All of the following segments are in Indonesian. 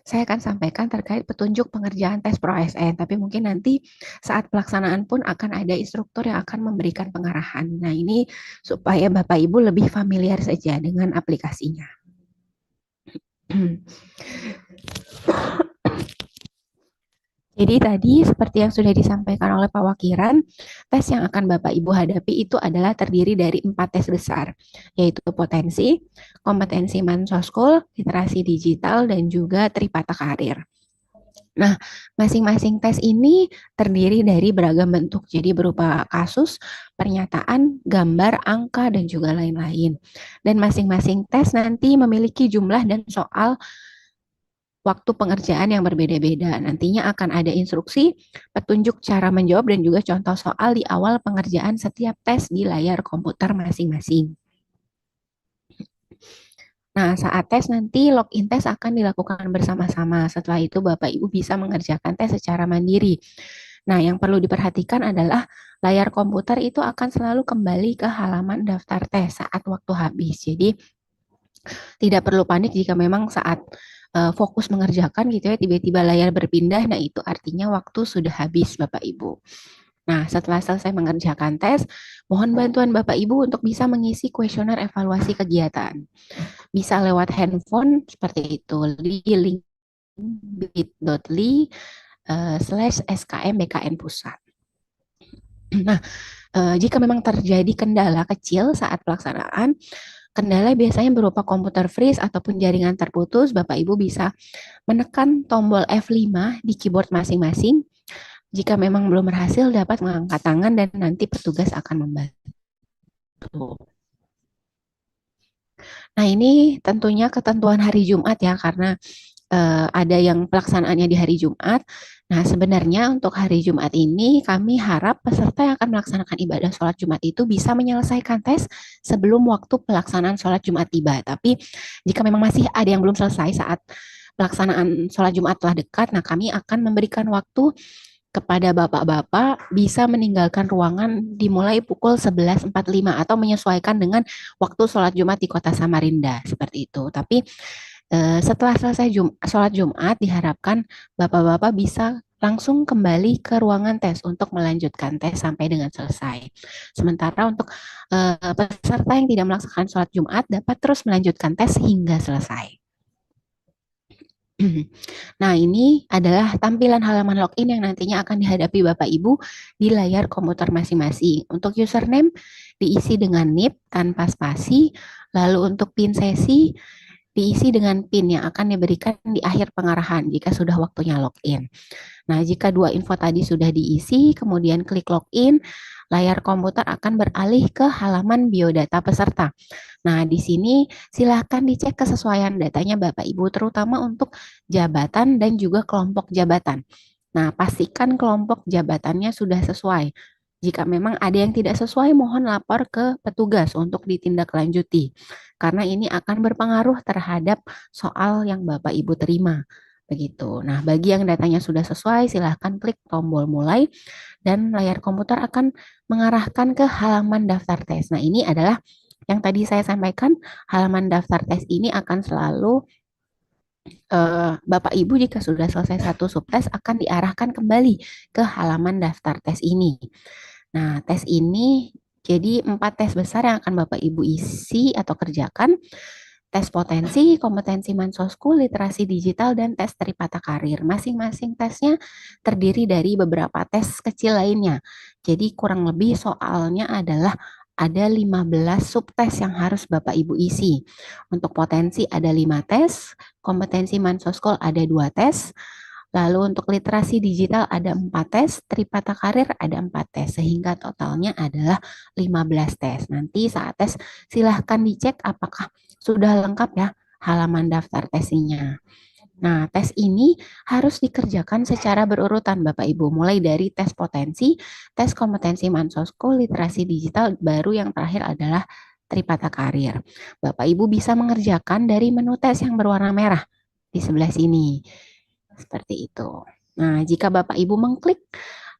saya akan sampaikan terkait petunjuk pengerjaan tes Pro ASN, tapi mungkin nanti saat pelaksanaan pun akan ada instruktur yang akan memberikan pengarahan. Nah, ini supaya Bapak Ibu lebih familiar saja dengan aplikasinya. Jadi tadi seperti yang sudah disampaikan oleh Pak Wakiran, tes yang akan Bapak Ibu hadapi itu adalah terdiri dari 4 tes besar, yaitu potensi, kompetensi Mansoskul, literasi digital, dan juga Tripata Karir. Nah, masing-masing tes ini terdiri dari beragam bentuk, jadi berupa kasus, pernyataan, gambar, angka, dan juga lain-lain. Dan masing-masing tes nanti memiliki jumlah dan soal waktu pengerjaan yang berbeda-beda. Nantinya akan ada instruksi, petunjuk cara menjawab, dan juga contoh soal di awal pengerjaan setiap tes di layar komputer masing-masing. Nah, saat tes nanti login tes akan dilakukan bersama-sama. Setelah itu Bapak Ibu bisa mengerjakan tes secara mandiri. Nah, yang perlu diperhatikan adalah layar komputer itu akan selalu kembali ke halaman daftar tes saat waktu habis. Jadi, tidak perlu panik jika memang saat fokus mengerjakan gitu ya, tiba-tiba layar berpindah. Nah, itu artinya waktu sudah habis Bapak Ibu. Nah, setelah selesai mengerjakan tes, mohon bantuan Bapak Ibu untuk bisa mengisi kuesioner evaluasi kegiatan. Bisa lewat handphone seperti itu, di link bit.ly /skmbkn pusat. Nah, jika memang terjadi kendala kecil saat pelaksanaan, kendala biasanya berupa komputer freeze ataupun jaringan terputus, Bapak Ibu bisa menekan tombol F5 di keyboard masing-masing. Jika memang belum berhasil, dapat mengangkat tangan dan nanti petugas akan membantu. Nah, ini tentunya ketentuan hari Jumat ya, karena ada yang pelaksanaannya di hari Jumat. Nah, sebenarnya untuk hari Jumat ini kami harap peserta yang akan melaksanakan ibadah sholat Jumat itu bisa menyelesaikan tes sebelum waktu pelaksanaan sholat Jumat tiba. Tapi jika memang masih ada yang belum selesai saat pelaksanaan sholat Jumat telah dekat, nah kami akan memberikan waktu kepada bapak-bapak bisa meninggalkan ruangan dimulai pukul 11.45 atau menyesuaikan dengan waktu sholat Jumat di Kota Samarinda, seperti itu. Tapi setelah selesai sholat Jumat, diharapkan bapak-bapak bisa langsung kembali ke ruangan tes untuk melanjutkan tes sampai dengan selesai. Sementara untuk peserta yang tidak melaksanakan sholat Jumat dapat terus melanjutkan tes hingga selesai. Nah, ini adalah tampilan halaman login yang nantinya akan dihadapi Bapak Ibu di layar komputer masing-masing. Untuk username diisi dengan NIP tanpa spasi, lalu untuk pin sesi diisi dengan PIN yang akan diberikan di akhir pengarahan jika sudah waktunya login. Nah, jika dua info tadi sudah diisi, kemudian klik login, layar komputer akan beralih ke halaman biodata peserta. Nah, di sini silahkan dicek kesesuaian datanya Bapak Ibu, terutama untuk jabatan dan juga kelompok jabatan. Nah, pastikan kelompok jabatannya sudah sesuai. Jika memang ada yang tidak sesuai, mohon lapor ke petugas untuk ditindaklanjuti, karena ini akan berpengaruh terhadap soal yang Bapak Ibu terima. Begitu. Nah, bagi yang datanya sudah sesuai, silahkan klik tombol mulai dan layar komputer akan mengarahkan ke halaman daftar tes. Nah, ini adalah yang tadi saya sampaikan, halaman daftar tes ini akan selalu Bapak Ibu jika sudah selesai satu subtes akan diarahkan kembali ke halaman daftar tes ini. Nah, tes ini jadi 4 tes besar yang akan Bapak Ibu isi atau kerjakan. Tes potensi, kompetensi Mansosku, literasi digital, dan tes Tripata Karir. Masing-masing tesnya terdiri dari beberapa tes kecil lainnya. Jadi kurang lebih soalnya adalah ada 15 subtes yang harus Bapak Ibu isi. Untuk potensi ada 5 tes, kompetensi Mansoskol ada 2 tes, lalu untuk literasi digital ada 4 tes, Tripata Karir ada 4 tes, sehingga totalnya adalah 15 tes. Nanti saat tes silahkan dicek apakah sudah lengkap ya halaman daftar tesnya. Nah, tes ini harus dikerjakan secara berurutan Bapak Ibu, mulai dari tes potensi, tes kompetensi Mansosko, literasi digital, baru yang terakhir adalah Tripata Karir. Bapak Ibu bisa mengerjakan dari menu tes yang berwarna merah di sebelah sini. Seperti itu. Nah, jika Bapak Ibu mengklik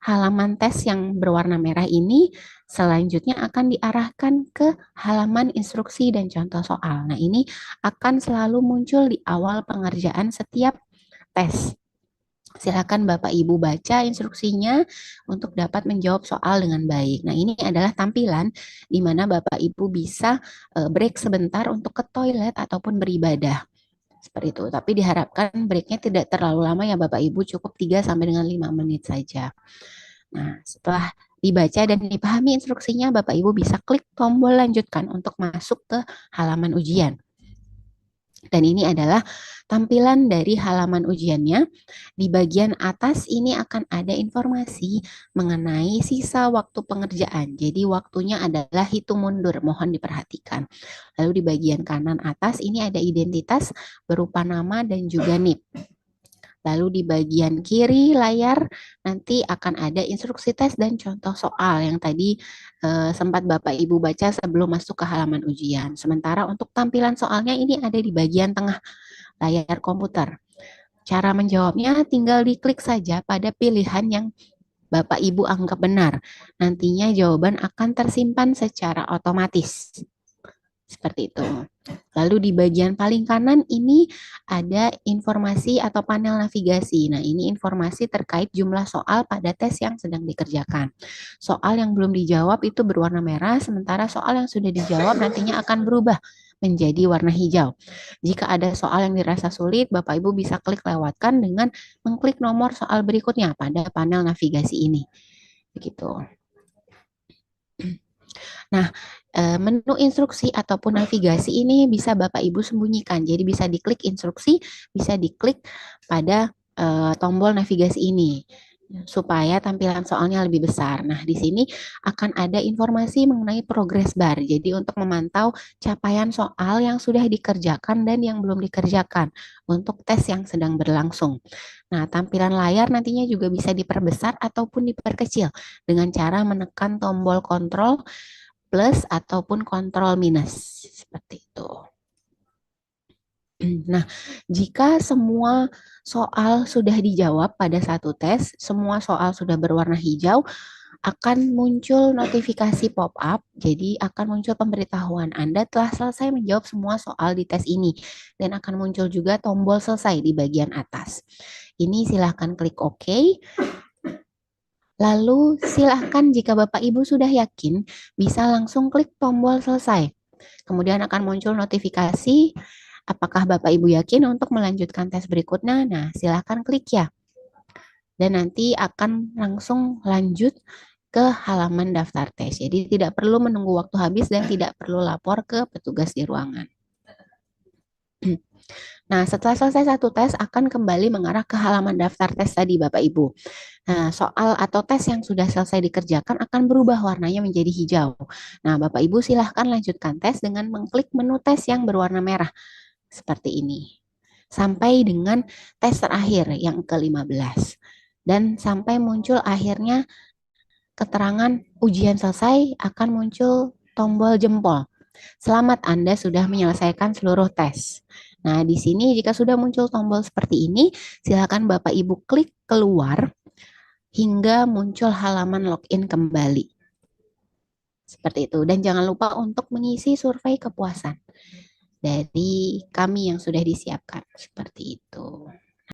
halaman tes yang berwarna merah ini, selanjutnya akan diarahkan ke halaman instruksi dan contoh soal. Nah, ini akan selalu muncul di awal pengerjaan setiap tes. Silakan Bapak Ibu baca instruksinya untuk dapat menjawab soal dengan baik. Nah, ini adalah tampilan di mana Bapak Ibu bisa break sebentar untuk ke toilet ataupun beribadah. Seperti itu. Tapi diharapkan breaknya tidak terlalu lama ya Bapak Ibu, cukup 3 sampai dengan 5 menit saja. Nah, setelah dibaca dan dipahami instruksinya, Bapak Ibu bisa klik tombol lanjutkan untuk masuk ke halaman ujian. Dan ini adalah tampilan dari halaman ujiannya. Di bagian atas ini akan ada informasi mengenai sisa waktu pengerjaan. Jadi waktunya adalah hitung mundur, mohon diperhatikan. Lalu di bagian kanan atas ini ada identitas berupa nama dan juga NIP. Lalu di bagian kiri layar nanti akan ada instruksi tes dan contoh soal yang tadi sempat Bapak Ibu baca sebelum masuk ke halaman ujian. Sementara untuk tampilan soalnya ini ada di bagian tengah layar komputer. Cara menjawabnya tinggal diklik saja pada pilihan yang Bapak Ibu anggap benar. Nantinya jawaban akan tersimpan secara otomatis. Seperti itu. Lalu di bagian paling kanan ini ada informasi atau panel navigasi. Nah, ini informasi terkait jumlah soal pada tes yang sedang dikerjakan. Soal yang belum dijawab itu berwarna merah, sementara soal yang sudah dijawab nantinya akan berubah menjadi warna hijau. Jika ada soal yang dirasa sulit, Bapak Ibu bisa klik lewatkan dengan mengklik nomor soal berikutnya pada panel navigasi ini. Begitu. Nah, menu instruksi ataupun navigasi ini bisa Bapak Ibu sembunyikan. Jadi bisa diklik instruksi, bisa diklik pada tombol navigasi ini supaya tampilan soalnya lebih besar. Nah, di sini akan ada informasi mengenai progress bar. Jadi untuk memantau capaian soal yang sudah dikerjakan dan yang belum dikerjakan untuk tes yang sedang berlangsung. Nah, tampilan layar nantinya juga bisa diperbesar ataupun diperkecil dengan cara menekan tombol kontrol plus ataupun kontrol minus. Seperti itu. Nah, jika semua soal sudah dijawab pada satu tes, semua soal sudah berwarna hijau, akan muncul notifikasi pop-up. Jadi akan muncul pemberitahuan Anda telah selesai menjawab semua soal di tes ini. Dan akan muncul juga tombol selesai di bagian atas. Ini silahkan klik OK. Lalu silahkan jika Bapak Ibu sudah yakin, bisa langsung klik tombol selesai. Kemudian akan muncul notifikasi apakah Bapak Ibu yakin untuk melanjutkan tes berikutnya? Nah, silahkan klik ya. Dan nanti akan langsung lanjut ke halaman daftar tes. Jadi tidak perlu menunggu waktu habis dan tidak perlu lapor ke petugas di ruangan. Nah, setelah selesai satu tes akan kembali mengarah ke halaman daftar tes tadi Bapak Ibu. Nah, soal atau tes yang sudah selesai dikerjakan akan berubah warnanya menjadi hijau. Nah, Bapak Ibu silahkan lanjutkan tes dengan mengklik menu tes yang berwarna merah. Seperti ini. Sampai dengan tes terakhir yang ke-15. Dan sampai muncul akhirnya keterangan ujian selesai akan muncul tombol jempol. Selamat Anda sudah menyelesaikan seluruh tes. Nah, di sini jika sudah muncul tombol seperti ini, silakan Bapak Ibu klik keluar hingga muncul halaman login kembali. Seperti itu. Dan jangan lupa untuk mengisi survei kepuasan dari kami yang sudah disiapkan. Seperti itu.